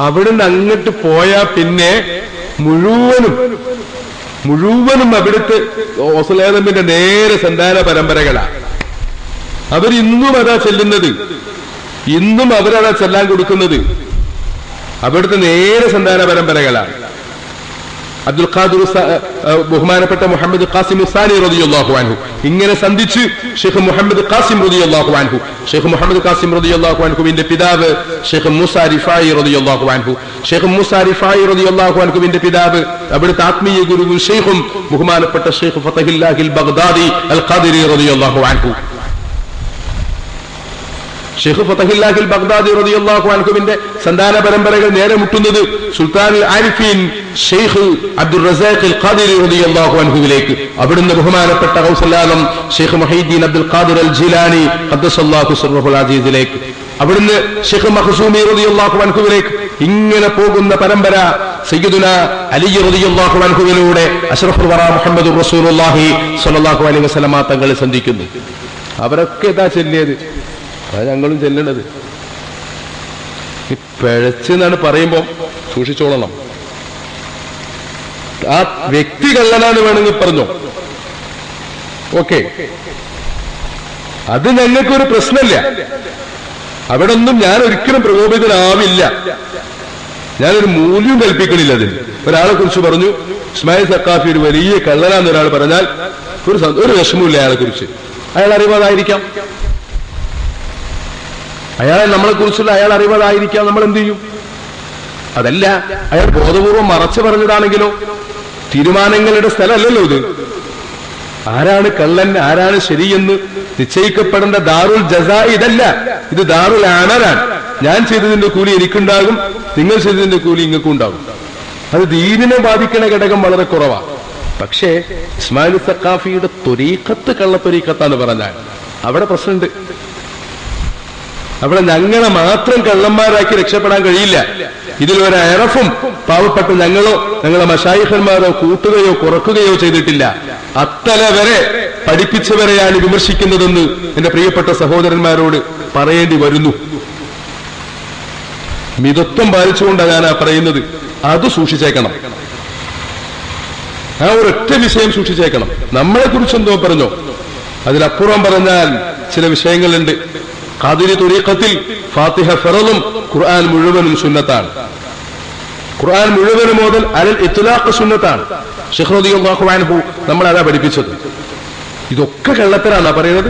അവിടുന്ന് അങ്ങോട്ട് പോയാ പിന്നെ മുഴുവനും അവിടുത്തെ ഓസലേദമിന്റെ നേരെ സന്താന പരമ്പരകളാ. അവരിന്നും അതാ ചെല്ലുന്നത്, ഇന്നും അവരതാ ചെല്ലാൻ കൊടുക്കുന്നത്. അവിടുത്തെ നേരെ സന്താന പരമ്പരകളാണ്. അബ്ദുൽ ഖാദിർ ബഹുമാനപ്പെട്ട മുഹമ്മദ് ഖാസിം ഉസാനി റളിയല്ലാഹു അൻഹു ഇങ്ങനെ സന്ധിച്ച് ഷെയ്ഖ് മുഹമ്മദ് ഖാസിം റളിയല്ലാഹു അൻഹു, ഷെയ്ഖ് മുഹമ്മദ് ഖാസിം റളിയല്ലാഹു അൻഹുവിന്റെ പിതാവ് ഷെയ്ഖ് മൂസ റിഫായി റളിയല്ലാഹു അൻഹു, ഷെയ്ഖ് മൂസ റിഫായി റളിയല്ലാഹു അൻഹുവിന്റെ പിതാവ് അവിടുത്തെ ആത്മീയ ഗുരുവും ഷെയ്ഖും ബഹുമാനപ്പെട്ട ഷെയ്ഖ് ഫതഹില്ലാഹിൽ ബഗ്ദാദി അൽ ഖാദിരി റളിയല്ലാഹു അൻഹു. ഷെയ്ഖ് ഫതഹില്ലാഹിൽ ബഗ്ദാദി റളിയല്ലാഹു അൻഹുവിന്റെ സന്താന പരമ്പരകൾ നേരെ മുട്ടുന്നത് സുൽത്താനുൽ ആരിഫീൻ ഷെയ്ഖ് അബ്ദുർ റസാഖ് അൽ ഖാദിരി റളിയല്ലാഹു അൻഹുവിലേക്ക്. അവിടുന്ന് ബഹുമാനപ്പെട്ട ഗൗസുൽ ആലം ഷെയ്ഖ് മുഹീദ്ദീൻ അബ്ദുൽ ഖാദിർ അൽ ജിലാനി ഖദ്ദസല്ലാഹു സിർറഹുൽ അസീസിലേക്ക്, അവിടുന്ന് ഷെയ്ഖ് മഖ്സൂമി റളിയല്ലാഹു അൻഹുവിലേക്ക്. ഇങ്ങനെ പോകുന്ന പരമ്പര സയ്യിദുന അലി റളിയല്ലാഹു അൻഹുവിലൂടെ അഷ്റഫുൽ വറ മുഹമ്മദുർ റസൂലുള്ളാഹി സ്വല്ലല്ലാഹു അലൈഹി വസല്ലമ തങ്ങൾ സന്ധിക്കുന്നു. അവരൊക്കെ ഇതാ ചെല്ലിയത്, അതാ ഞങ്ങളും ചെല്ലണത്. ഈ പിഴച്ചെന്നാണ് പറയുമ്പോൾ സൂക്ഷിച്ചോളണം. ആ വ്യക്തി കള്ളനാണ് വേണമെങ്കിൽ പറഞ്ഞോ, ഓക്കെ, അത് ഞങ്ങൾക്കൊരു പ്രശ്നമില്ല. അവിടെ ഒന്നും ഞാൻ ഒരിക്കലും പ്രകോപിതനാവില്ല, ഞാനൊരു മൂല്യം കൽപ്പിക്കണില്ല അതിന്. ഒരാളെ കുറിച്ച് പറഞ്ഞു ഇസ്മായിൽ സഖാഫി ഒരു വലിയ കള്ളനാന്ന് ഒരാൾ പറഞ്ഞാൽ ഒരു വിഷമമില്ല അയാളെ കുറിച്ച്. അയാൾ അറിവാതായിരിക്കാം, അയാളെ നമ്മളെ കുറിച്ചുള്ള അയാൾ അറിവാതായിരിക്കാം, നമ്മൾ എന്ത് ചെയ്യും? അതല്ല, അയാൾ ബോധപൂർവം മറച്ചു പറഞ്ഞതാണെങ്കിലോ? തീരുമാനങ്ങളുടെ സ്ഥലമല്ലല്ലോ ഇത്. ആരാണ് കള്ളൻ ആരാണ് ശരിയെന്ന് നിശ്ചയിക്കപ്പെടേണ്ട ദാറുൽ ജസാ ഇതല്ല, ഇത് ദാറുൽ അമലാണ്. ഞാൻ ചെയ്തതിന്റെ കൂലി എനിക്കുണ്ടാകും, നിങ്ങൾ ചെയ്തതിന്റെ കൂലി ഇങ്ങൾക്കും ഉണ്ടാകും. അത് ദീനിനെ ബാധിക്കുന്ന ഘടകം വളരെ കുറവാണ്. പക്ഷേ ഇസ്മായിൽ സഖാഫിയുടെ ത്വരീഖത്ത് കള്ളത്വരീഖത്താന്ന് പറഞ്ഞാൽ അവിടെ പ്രശ്നമുണ്ട്. അവിടെ ഞങ്ങളെ മാത്രം കള്ളന്മാരാക്കി രക്ഷപ്പെടാൻ കഴിയില്ല. ഇതിലൊരു അറഫും പാവപ്പെട്ട ഞങ്ങളോ ഞങ്ങളെ മശായിഖന്മാരോ കൂട്ടുകയോ കുറക്കുകയോ ചെയ്തിട്ടില്ല. അത്തല വരെ പഠിപ്പിച്ചവരെയാണ് വിമർശിക്കുന്നതെന്ന് എന്റെ പ്രിയപ്പെട്ട സഹോദരന്മാരോട് പറയേണ്ടി വരുന്നു. മിതത്വം പാലിച്ചുകൊണ്ടാണ് ഞാൻ പറയുന്നത്. അത് സൂക്ഷിച്ചേക്കണം, ആ ഒരൊറ്റ വിഷയം സൂക്ഷിച്ചേക്കണം. നമ്മളെ കുറിച്ച് എന്തോ പറഞ്ഞോ, അതിലപ്പുറം പറഞ്ഞാൽ ചില വിഷയങ്ങളുണ്ട്. ഖാദിരി ത്വരീഖത്തിൽ ഫാത്തിഹ ഫറളും ഖുർആൻ മുഴുവനും സുന്നത്താണ്. ഖുർആൻ മുഴുവനും മുതൽ അലൽ ഇത്ലാഖ് സുന്നത്താണ്. ശൈഖ് റളിയല്ലാഹു അൻഹു നമ്മളതാ പഠിപ്പിച്ചത്. ഇതൊക്കെ കള്ളത്തരാന്നാ പറയുന്നത്,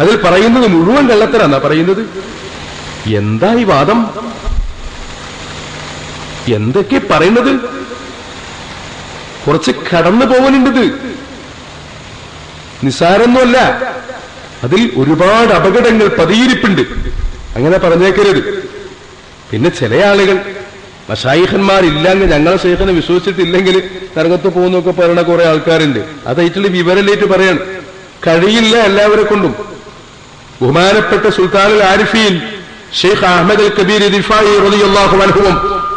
അതിൽ പറയുന്നത് മുഴുവൻ കള്ളത്തരാന്നാ പറയുന്നത്. എന്താ ഈ വാദം? എന്തൊക്കെ പറയുന്നത്? കുറച്ച് കടന്നു പോകാനുണ്ടത്, നിസ്സാരമൊന്നുമല്ല. അതിൽ ഒരുപാട് അപകടങ്ങൾ പതിയിരിപ്പുണ്ട്. അങ്ങനെ പറഞ്ഞേക്കരുത്. പിന്നെ ചില ആളുകൾ മശായിഖന്മാരില്ലെങ്കിൽ ഞങ്ങളെ ശൈഖിനെ വിശ്വസിച്ചിട്ടില്ലെങ്കിൽ നരകത്ത് പോകുന്നൊക്കെ പറയുന്ന കുറെ ആൾക്കാരുണ്ട്. അതായിട്ടുള്ള വിവരലേറ്റ് പറയാണ്, കഴിയില്ല എല്ലാവരെ കൊണ്ടും. ബഹുമാനപ്പെട്ട സുൽത്താനുൽ ആരിഫീൻ ഷെയ്ഖ് അഹ്മദ് അൽ കബീർ റിഫായി റളിയല്ലാഹു അൻഹുവും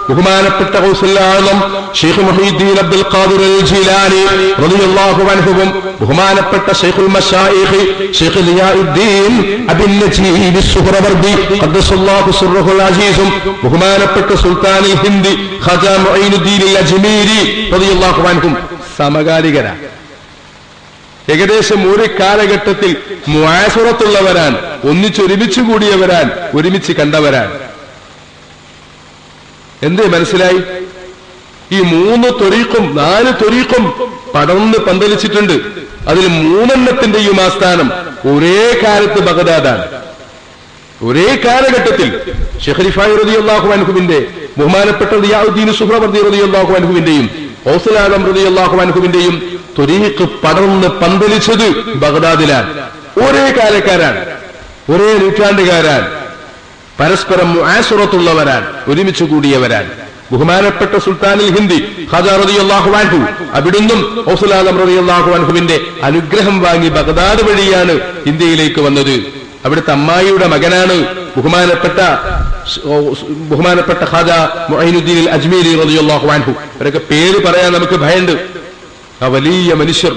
ബഹുമാനപ്പെട്ട ഗൗസുൽ ആലം ഷെയ്ഖ് മുഹീദ്ദീൻ അബ്ദുൽ ഖാദിർ അൽ ജിലാനി റളിയല്ലാഹു അൻഹുവും ബഹുമാനപ്പെട്ട ഷെയ്ഖുൽ മശായിഖ് ഷെയ്ഖ് ലിയാഉദ്ദീൻ അബിൻ നജീബ് സുഹ്റവർദി ഖദ്ദസല്ലാഹു സിർറഹുൽ അസീസും ബഹുമാനപ്പെട്ട സുൽത്താനുൽ ഹിന്ദ് ഖാജ മുഈനുദ്ദീൻ അൽ അജ്മീരി റളിയല്ലാഹു അൻഹും സമകാലികരാണ്. ഏകദേശം ഒരു കാലഘട്ടത്തിൽ മുആസിറത്തുള്ളവരാൻ, ഒന്നിച്ചൊരുമിച്ച് കൂടിയവരാൻ, ഒരുമിച്ച് കണ്ടവരാൻ. എന്തേ മനസ്സിലായി? ഈ 3 ത്വരീഖും 4 ത്വരീഖും പടർന്ന് പന്തലിച്ചിട്ടുണ്ട്. അതിൽ 3 ആസ്ഥാനം ഒരേ കാലത്ത് ബഗ്ദാദാണ്. ഒരേ കാലഘട്ടത്തിൽ ശൈഖ് റിഫായി റളിയല്ലാഹു അൻഹുവിന്റെ ബഹുമാനപ്പെട്ട ലിയാഉദ്ദീൻ സുഹ്റവർദി റളിയല്ലാഹു അൻഹുവിന്റെയും ഗൗസുൽ ആലം റളിയല്ലാഹു അൻഹുവിന്റെയും ത്വരീഖ് പടർന്ന് പന്തലിച്ചത് ബഗ്ദാദിലാണ്. ഒരേ കാലക്കാരാണ്, ഒരേ നൂറ്റാണ്ടുകാരാണ്, പരസ്പരം മുആസിറത്തുള്ളവരാൻ, ഒരുമിച്ച് കൂടിയവരാൻ. ബഹുമാനപ്പെട്ട സുൽത്താനുൽ ഹിന്ദ് ഖാജ റളിയല്ലാഹു അൻഹു അവിടുന്നും ഗൗസുൽ ആലം റളിയല്ലാഹു അൻഹുവിന്റെ അനുഗ്രഹം വാങ്ങി ബഗ്ദാദ് വഴിയാണ് ഇന്ത്യയിലേക്ക് വന്നത്. അവിടുത്തെ അമ്മായിയുടെ മകനാണ് ബഹുമാനപ്പെട്ട ഖാജ മുഈനുദ്ദീൻ അൽ അജ്മീരി റളിയല്ലാഹു അൻഹു. അവരൊക്കെ പേര് പറയാൻ നമുക്ക് ഭയമുണ്ട്. ആ വലിയ മനുഷ്യർ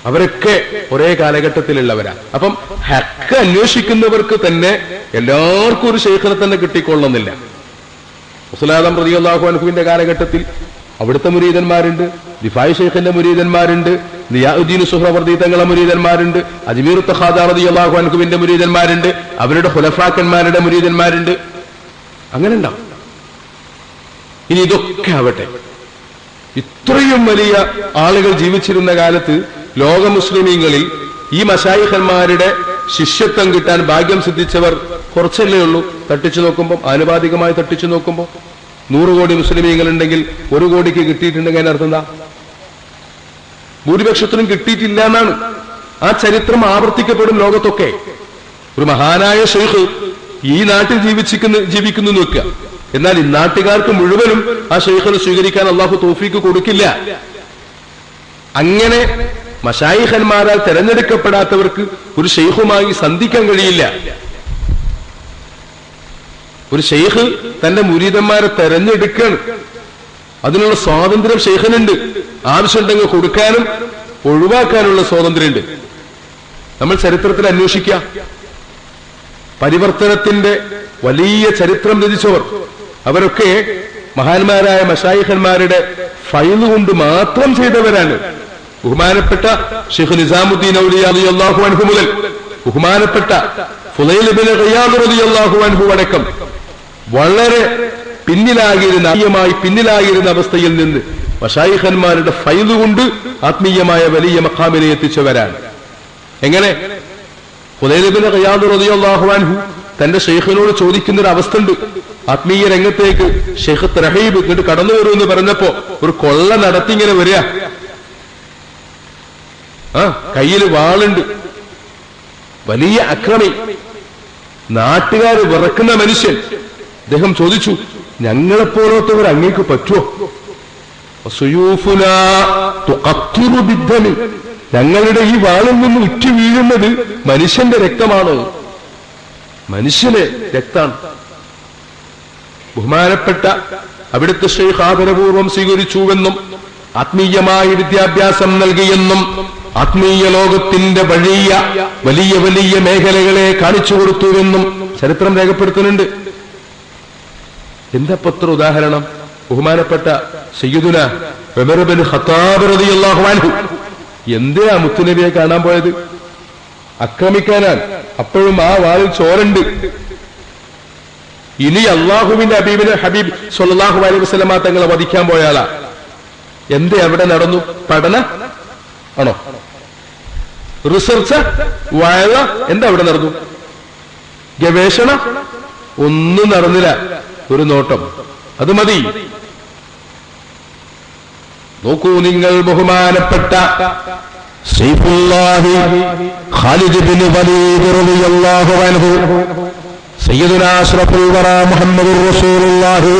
അവരൊക്കെ ഒരേ കാലഘട്ടത്തിലുള്ളവരാ. അപ്പം ഹക്ക് അന്വേഷിക്കുന്നവർക്ക് തന്നെ എല്ലാവർക്കും ഒരു ശൈഖിനെ തന്നെ കിട്ടിക്കൊള്ളുന്നില്ല. റസൂലുള്ളാഹി റളിയല്ലാഹു അൻഹുവിന്റെ കാലഘട്ടത്തിൽ അവിടുത്തെ മുരീദന്മാരുണ്ട്, ദിഫായി ശൈഖിന്റെ മുരീദന്മാരുണ്ട്, ദിയാഉദ്ദീൻ സുഹ്റവർദി തങ്ങളെ മുരീദന്മാരുണ്ട്, അജ്മീർ ഖാദ റളിയല്ലാഹു അൻഹുവിന്റെ മുരീദന്മാരുണ്ട്, അവരുടെ ഖുലഫാക്കന്മാരുടെ മുരീദന്മാരുണ്ട്. അങ്ങനെ ഉണ്ടാവും. ഇനി ഇതൊക്കെ ആവട്ടെ, ഇത്രയും വലിയ ആളുകൾ ജീവിച്ചിരുന്ന കാലത്ത് ലോക മുസ്ലിമീങ്ങളിൽ ഈ മശായിഖന്മാരുടെ ശിഷ്യത്വം കിട്ടാൻ ഭാഗ്യം സിദ്ധിച്ചവർ കുറച്ചല്ലേ ഉള്ളൂ. തട്ടിച്ചു നോക്കുമ്പോൾ, ആനുപാതികമായി തട്ടിച്ചു നോക്കുമ്പോൾ 100 കോടി മുസ്ലിമീങ്ങൾ ഉണ്ടെങ്കിൽ 1 കോടിക്ക് കിട്ടിയിട്ടുണ്ടെങ്കിൽ അതിനർത്ഥം എന്താ? ഭൂരിപക്ഷത്തിനും കിട്ടിയിട്ടില്ല എന്നാണ്. ആ ചരിത്രം ആവർത്തിക്കപ്പെടും ലോകത്തൊക്കെ. ഒരു മഹാനായ ശൈഖ് ഈ നാട്ടിൽ ജീവിക്കുന്നു നോക്കുക, എന്നാൽ ഈ നാട്ടുകാർക്ക് മുഴുവനും ആ ശൈഖിനെ സ്വീകരിക്കാൻ അള്ളാഹു തൗഫീക്ക് കൊടുക്കില്ല. അങ്ങനെ മശായിഖന്മാരാൽ തെരഞ്ഞെടുക്കപ്പെടാത്തവർക്ക് ഒരു ശൈഖുമായി സന്ധിക്കാൻ കഴിയില്ല. ഒരു ശൈഖ് തന്റെ മുരീദന്മാരെ തെരഞ്ഞെടുക്കണം. അതിനുള്ള സ്വാതന്ത്ര്യം ശൈഖിനുണ്ട്. ആവശ്യമുണ്ടെങ്കിൽ കൊടുക്കാനും ഒഴിവാക്കാനുള്ള സ്വാതന്ത്ര്യമുണ്ട്. നമ്മൾ ചരിത്രത്തിൽ അന്വേഷിക്കുക. പരിവർത്തനത്തിന്റെ വലിയ ചരിത്രം രചിച്ചവർ അവരൊക്കെ മഹാന്മാരായ മശായിഖന്മാരുടെ ഫൈല് കൊണ്ട് മാത്രം ചെയ്തവരാണ്. ബഹുമാനപ്പെട്ട ഷെയ്ഖ് നിസാമുദ്ദീൻ ഔലിയ റളിയല്ലാഹു അൻഹു മുതൽ ബഹുമാനപ്പെട്ട ഫുളൈൽ ഇബ്നു ഖിയാദ് റളിയല്ലാഹു അൻഹു അടക്കം വളരെ പിന്നിലായിരുന്ന അവസ്ഥയിൽ നിന്ന് മശായിഖന്മാരുടെ ഫൈല് കൊണ്ട് ആത്മീയമായ വലിയ മഖാമിനെ എത്തിച്ചവരാണ്. എങ്ങനെ? ഫുളൈൽ ഇബ്നു ഖിയാദ് റളിയല്ലാഹു അൻഹു തന്റെ ഷെയ്ഖിനോട് ചോദിക്കുന്നൊരു അവസ്ഥ ഉണ്ട്. ആത്മീയ രംഗത്തേക്ക് ഷെയ്ഖ് റഹീബ് ഇങ്ങോട്ട് കടന്നു വരുമെന്ന് പറഞ്ഞപ്പോ ഒരു കൊള്ള നടത്തി ഇങ്ങനെ വരിക. കയ്യിൽ വാളുണ്ട്, വലിയ അക്രമി, നാട്ടുകാർ വിറക്കുന്ന മനുഷ്യൻ. അദ്ദേഹം ചോദിച്ചു, ഞങ്ങളെപ്പോലത്തവർ അങ്ങേക്ക് പറ്റുമോ? ഞങ്ങളുടെ ഈ വാളിൽ നിന്ന് ഉറ്റി വീഴുന്നത് മനുഷ്യന്റെ രക്തമാണ്, മനുഷ്യന് രക്താണ്. ബഹുമാനപ്പെട്ട അവിടുത്തെ ശൈഖ് ആദരപൂർവം സ്വീകരിച്ചുവെന്നും ആത്മീയമായ വിദ്യാഭ്യാസം നൽകിയെന്നും ആത്മീയ ലോകത്തിന്റെ വലിയ വലിയ മേഖലകളെ കാണിച്ചു കൊടുത്തുവെന്നും ചരിത്രം രേഖപ്പെടുത്തുന്നുണ്ട്. എന്താ പത്ര ഉദാഹരണം? ബഹുമാനപ്പെട്ട സയ്യിദുന ഉമർ ഇബ്നു ഖത്താബ് റളിയല്ലാഹു അൻഹു എന്തിനാ മുത്തുനബിയെ കാണാൻ പോയത്? ആക്രമിക്കാനാണ്. അപ്പോഴും ആ വാളിൽ ചോരണ്ട്. ഇനി അള്ളാഹുവിന്റെ ഹബീബ് സ്വല്ലല്ലാഹു അലൈഹി വസല്ലമ തങ്ങളെ വധിക്കാൻ പോയാളാ. എന്തേ അവിടെ നടന്നു? പഠന ആണോ? റിസർച്ച്? വാഴ? എന്താ അവിടെ നടന്നു? ഗവേഷണ? ഒന്നും നടന്നില്ല. ഒരു നോട്ടം, അത് മതി. നോക്കൂ നിങ്ങൾ, ബഹുമാനപ്പെട്ട സൈഫുല്ലാഹി ഖാലിദ് ഇബ്നു വലീദ് റളിയല്ലാഹു അൻഹു സയ്യിദുനാ അഷ്റഫുൽ വറാ മുഹമ്മദുർ റസൂലുള്ളാഹി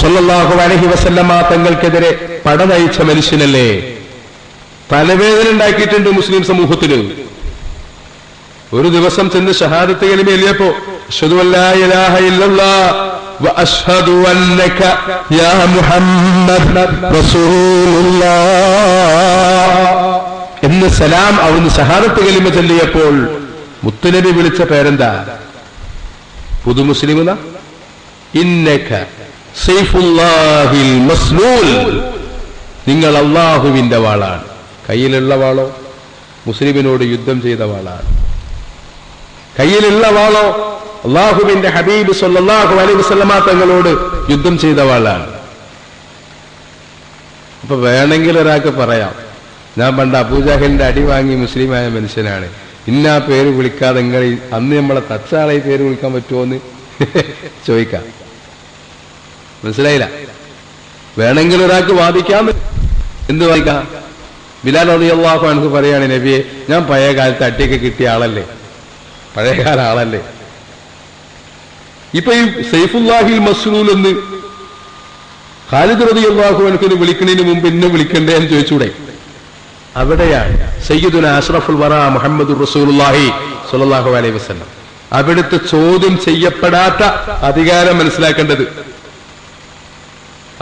സ്വല്ലല്ലാഹു അലൈഹി വസല്ലമ തങ്ങൾക്കെതിരെ പട നയിച്ച മനുഷ്യനല്ലേ? തലവേദന ഉണ്ടാക്കിയിട്ടുണ്ട് മുസ്ലിം സമൂഹത്തിന്. ഒരു ദിവസം ചെന്ന് ഷഹാദത്ത് കലിമ ചൊല്ലിയപ്പോ അശ്ഹദു അല്ലാ ഇലാഹ ഇല്ലല്ലാഹ് വ അശ്ഹദു അന്നക യാ മുഹമ്മദ് റസൂലുള്ളാഹ് എന്ന് സലാം അവിടുന്ന് ഷഹാദത്ത് കലിമ ചൊല്ലിയപ്പോൾ മുത്തുനബി വിളിച്ച പേരെന്താ? പുതു മുസ്ലിമുന ഇന്നക സൈഫുല്ലാഹിൽ മസ്ലൂൽ, നിങ്ങൾ അള്ളാഹുവിന്റെ വാളാണ്. കയ്യിലുള്ള വാളോ മുസ്ലിമിനോട് യുദ്ധം ചെയ്ത വാളാണ്. കയ്യിലുള്ള വാളോ അള്ളാഹുവിന്റെ ഹബീബ് സ്വല്ലല്ലാഹു അലൈഹി വസല്ലമ തങ്ങളോട് യുദ്ധം ചെയ്ത വാളാണ്. അപ്പൊ വേണമെങ്കിൽ ഒരാൾക്ക് പറയാം, ഞാൻ പണ്ട് അബൂജഹലിന്റെ അടി വാങ്ങി മുസ്ലിമായ മനുഷ്യനാണ്, ഇന്നാ പേര് വിളിക്കാതെ നിങ്ങൾ അന്ന് നമ്മളെ തച്ചാളെ പേര് വിളിക്കാൻ പറ്റുമോ എന്ന് ചോദിക്കാം. മനസ്സിലായില്ല? വേണമെങ്കിൽ ഒരാൾക്ക് വാദിക്കാം. എന്ത് വാദിക്കാം? ബിലാൽ റളിയല്ലാഹു അൻഹു പറയാണ്, നബിയെ ഞാൻ പഴയ കാലത്ത് അടിയൊക്കെ കിട്ടിയ ആളല്ലേ, പഴയകാല ആളല്ലേ. ഇപ്പൊ ഈ സൈഫുല്ലാഹിൽ മസ്ലൂൽ എന്ന് ഖാലിദ് റളിയല്ലാഹു അൻഹുവിനെ വിളിക്കുന്നതിന് മുമ്പ് എന്നെ വിളിക്കണ്ടേ എന്ന് ചോദിച്ചൂടെ? അവിടെയാണ് സയ്യിദുന അഷ്റഫുൽ വറാ മുഹമ്മദുർ റസൂലുള്ളാഹി സ്വല്ലല്ലാഹു അലൈഹി വസല്ലം അവിടുത്തെ ചോദ്യം ചെയ്യപ്പെടാത്ത അധികാരം മനസ്സിലാക്കേണ്ടത്.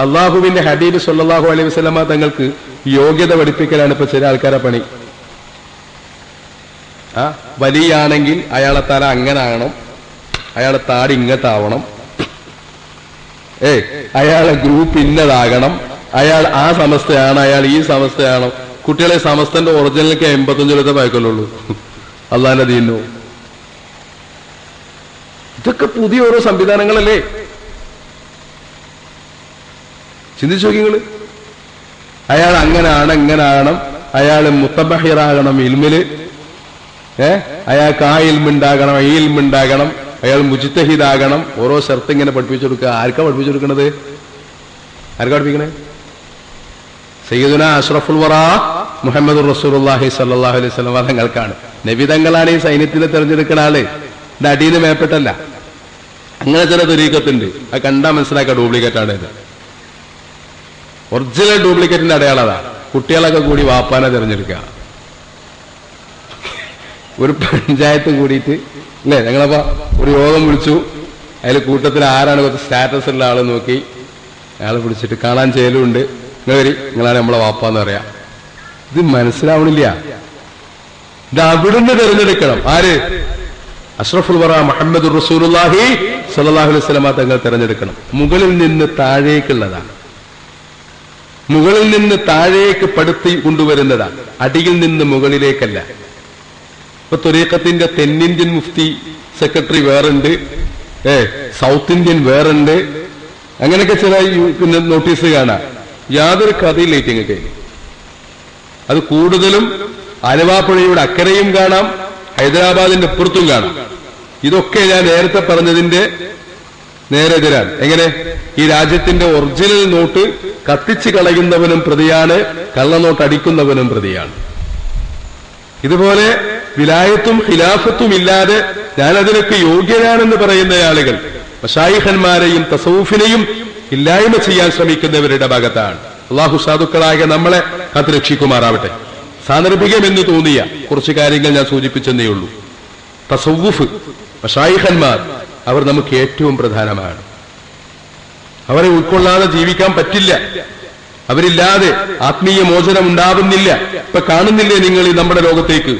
അള്ളാഹുവിന്റെ ഹബീബ് സ്വല്ലല്ലാഹു അലൈഹി വസല്ലമ തങ്ങൾക്ക് യോഗ്യത പഠിപ്പിക്കലാണ് ഇപ്പൊ ചില ആൾക്കാരെ പണി. വലിയാണെങ്കിൽ അയാളെ തല അങ്ങനെ ആകണം, അയാളെ താടി ഇങ്ങോട്ടാവണം, അയാളെ ഗ്രൂപ്പ് ഇന്നതാകണം, അയാൾ ആ സമസ്തയാണ്, അയാൾ ഈ സമസ്തയാണോ. കുട്ടികളെ സമസ്തന്റെ ഒറിജിനലൊക്കെ 85 കൊല്ലത്തെ പഴക്കല്ലുള്ളൂ. അള്ളാന്റെ ദീനോ. ഇതൊക്കെ പുതിയ ഓരോ സംവിധാനങ്ങളല്ലേ? ചിന്തിച്ചു നോക്കിങ്ങള്. അയാൾ അങ്ങനാണ്, എങ്ങനാകണം, അയാൾ മുത്തബഹിറാകണം ഇൽമില്, അയാൾക്ക് ആ ഇൽമുണ്ടാകണം, ഈ ഇൽമുണ്ടാകണം, അയാൾ മുജ്തഹിദാകണം. ഓരോ ഷർത്ത് ഇങ്ങനെ പഠിപ്പിച്ചു കൊടുക്കുക. ആർക്കാ പഠിപ്പിച്ചു കൊടുക്കണത്? ആർക്കാ പഠിപ്പിക്കണേ? സയ്യിദുന അഷ്റഫുൽ വറാ മുഹമ്മദ് റസൂലുള്ളാഹി സ്വല്ലല്ലാഹു അലൈഹി വസല്ലം തങ്ങൾക്കാണ്. നബി തങ്ങളാണ് ഈ സൈന്യത്തിനെ തെരഞ്ഞെടുക്കുന്ന ആള്. ഇത് അടിയിൽ മേപ്പെട്ടല്ല. അങ്ങനെ ചില തുരീക്കത്തുണ്ട്, അത് കണ്ടാൽ മനസ്സിലാക്കുക ഡ്യൂപ്ലിക്കേറ്റ് ആണ് ഇത്. ഒറിജിനൽ ഡ്യൂപ്ലിക്കേറ്റിന്റെ അടയാളതാ. കുട്ടികളൊക്കെ കൂടി വാപ്പാനെ തെരഞ്ഞെടുക്കുക. ഒരു പഞ്ചായത്ത് കൂടിയിട്ട് അല്ലേ, ഞങ്ങളപ്പോ ഒരു യോഗം വിളിച്ചു. അതിൽ കൂട്ടത്തിൽ ആരാണ് കുറച്ച് സ്റ്റാറ്റസ് ഉള്ള ആള് നോക്കി അയാളെ പിടിച്ചിട്ട് കാണാൻ ചെയ്യലുണ്ട്. നിങ്ങളാണ് നമ്മളെ വാപ്പാന്ന് പറയാ. ഇത് മനസ്സിലാവണില്ല. ഇത് അവിടുന്ന് തെരഞ്ഞെടുക്കണം. ആര്? അഷ്റഫുൽ വറാ മുഹമ്മദ് റസൂലുള്ളാഹി സ്വല്ലല്ലാഹു അലൈഹി വസല്ലം തങ്ങൾ തെരഞ്ഞെടുക്കണം. മുകളിൽ നിന്ന് താഴേക്കുള്ളതാണ്. മുകളിൽ നിന്ന് താഴേക്ക് പടുത്തി കൊണ്ടുവരുന്നതാണ്, അടിയിൽ നിന്ന് മുകളിലേക്കല്ല. ഇപ്പൊ ത്വരീഖത്തിന്റെ തെന്നിന്ത്യൻ മുഫ്തി സെക്രട്ടറി വേറുണ്ട്, സൗത്ത് ഇന്ത്യൻ വേറുണ്ട്. അങ്ങനെയൊക്കെ ചില പിന്നെ നോട്ടീസ് കാണാം. യാതൊരു കഥയിലേക്ക് അത് കൂടുതലും ആലുവാപ്പുഴയുടെ അക്കരയും കാണാം, ഹൈദരാബാദിന്റെ അപ്പുറത്തും കാണാം. ഇതൊക്കെ ഞാൻ നേരത്തെ പറഞ്ഞതിന്റെ നേരെതിരാണ്. എങ്ങനെ? ഈ രാജ്യത്തിന്റെ ഒറിജിനൽ നോട്ട് കത്തിച്ച് കളയുന്നവനും പ്രതിയാണ്, കള്ളനോട്ട് അടിക്കുന്നവനും പ്രതിയാണ്. ഇതുപോലെ വിലായത്തും ഖിലാഫത്തും ഇല്ലാതെ ഞാനതിനൊക്കെ യോഗ്യനാണെന്ന് പറയുന്ന ആളുകൾ മശായിഖന്മാരെയും തസൗഫിനെയും ഇല്ലായ്മ ചെയ്യാൻ ശ്രമിക്കുന്നവരുടെ ഭാഗത്താണ്. അള്ളാഹു സാധുക്കളായ നമ്മളെ കാത്തുരക്ഷിക്കുമാറാവട്ടെ. സാന്ദർഭികം എന്ന് തോന്നിയ കുറച്ച് കാര്യങ്ങൾ ഞാൻ സൂചിപ്പിച്ചെന്നേ ഉള്ളൂ. തസൗഫ്, മശായിഖന്മാർ, അവർ നമുക്ക് ഏറ്റവും പ്രധാനമാണ്. അവരെ ഉൾക്കൊള്ളാതെ ജീവിക്കാൻ പറ്റില്ല. അവരില്ലാതെ ആത്മീയ മോചനം ഉണ്ടാവുന്നില്ല. ഇപ്പൊ കാണുന്നില്ലേ നിങ്ങൾ ഈ നമ്മുടെ ലോകത്തേക്ക്?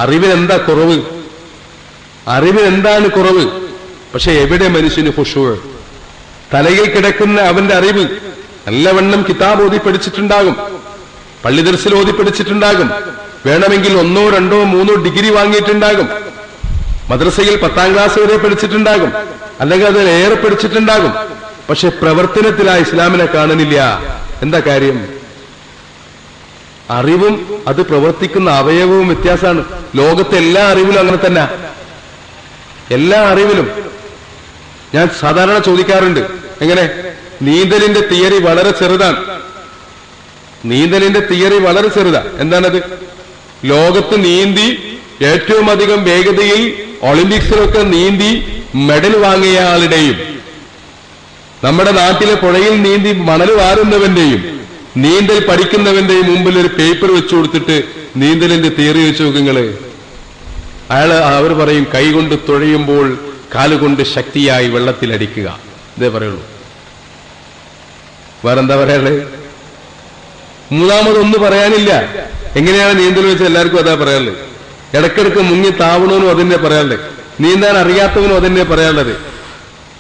അറിവിനെന്താ കുറവ്? അറിവിനെന്താണ് കുറവ്? പക്ഷെ എവിടെ മനുഷ്യന് ഖുശൂ? തലയിൽ കിടക്കുന്ന അവന്റെ അറിവ് നല്ലവണ്ണം കിതാബ് ഓതി പഠിച്ചിട്ടുണ്ടാകും, പള്ളി ദർസിൽ ഓതി പഠിച്ചിട്ടുണ്ടാകും, വേണമെങ്കിൽ 1, 2, 3 ഡിഗ്രി വാങ്ങിയിട്ടുണ്ടാകും, മദ്രസയിൽ 10ാം ക്ലാസ് വരെ പഠിച്ചിട്ടുണ്ടാകും, അല്ലെങ്കിൽ അതിലേറെ പഠിച്ചിട്ടുണ്ടാകും. പക്ഷെ പ്രവർത്തനത്തിൽ ആ ഇസ്ലാമിനെ കാണുന്നില്ല. എന്താ കാര്യം? അറിവും അത് പ്രവർത്തിക്കുന്ന അവയവവും വ്യത്യാസമാണ്. ലോകത്തെ എല്ലാ അറിവിലും അങ്ങനെ തന്നെ. എല്ലാ അറിവിലും ഞാൻ സാധാരണ ചോദിക്കാറുണ്ട്, എങ്ങനെ നീന്തലിന്റെ തിയറി വളരെ ചെറുതാണ്. നീന്തലിന്റെ തിയറി വളരെ ചെറുതാ. എന്താണത്? ലോകത്ത് നീന്തി ഏറ്റവും അധികം വേഗതയിൽ ഒളിമ്പിക്സിലൊക്കെ നീന്തി മെഡൽ വാങ്ങിയ ആളുടെയും നമ്മുടെ നാട്ടിലെ പുഴയിൽ നീന്തി മണൽ വാരുന്നവന്റെയും നീന്തൽ പഠിക്കുന്നവന്റെയും മുമ്പിൽ ഒരു പേപ്പർ വെച്ചു കൊടുത്തിട്ട് നീന്തലിന്റെ തിയറി വെച്ച് നോക്കുങ്ങള്. അവർ പറയും കൈകൊണ്ട് തുഴയുമ്പോൾ കാലുകൊണ്ട് ശക്തിയായി വെള്ളത്തിലടിക്കുക. ഇതേ പറയുള്ളൂ. വേറെന്താ പറയാനുള്ളത്? മൂന്നാമതൊന്നും പറയാനില്ല. എങ്ങനെയാണ് നീന്തൽ വെച്ച് എല്ലാവർക്കും അതാ പറയാനുള്ളത്. ഇടക്കിടക്ക് മുങ്ങി താവണവനും അതന്നെ പറയാനുള്ളത്, നീന്താൻ അറിയാത്തവനും അതന്നെ പറയാനുള്ളത്,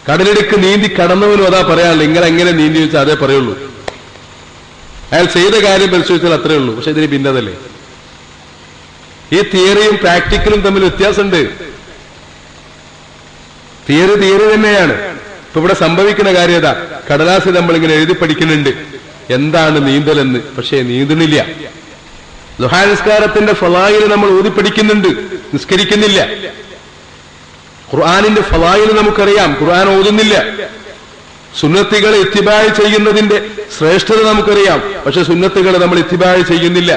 കടലിടുക്ക് നീന്തി കടന്നവനും അതാ പറയാനുള്ളത്. എങ്ങനെ നീന്തി വെച്ചാൽ അതേ പറയുള്ളൂ. അയാൾ ചെയ്ത കാര്യം പരിശോധിച്ചാൽ അത്രേ ഉള്ളൂ. പക്ഷെ ഇതിന് ഭിന്നതല്ലേ? ഈ തിയറിയും പ്രാക്ടിക്കലും തമ്മിൽ വ്യത്യാസമുണ്ട്. തിയറി തന്നെയാണ്. ഇപ്പൊ ഇവിടെ സംഭവിക്കുന്ന കാര്യത, കടലാസിൽ നമ്മളിങ്ങനെ എഴുതി പഠിക്കുന്നുണ്ട് എന്താണ് നീന്തലെന്ന്, പക്ഷേ നീന്തണില്ല. ദുഹാ നിസ്കാരത്തിന്റെ ഫളായിൽ നമ്മൾ ഓതി പഠിക്കുന്നുണ്ട്, നിസ്കരിക്കുന്നില്ല. ഖുർആനിന്റെ ഫളായിൽ നമുക്കറിയാം, ഖുർആൻ ഓതുന്നില്ല. സുന്നത്തുകളെ ഇത്തിബാഅ് ചെയ്യുന്നതിന്റെ ശ്രേഷ്ഠത നമുക്കറിയാം, പക്ഷെ സുന്നത്തുകളെ നമ്മൾ ഇത്തിബാഅ് ചെയ്യുന്നില്ല.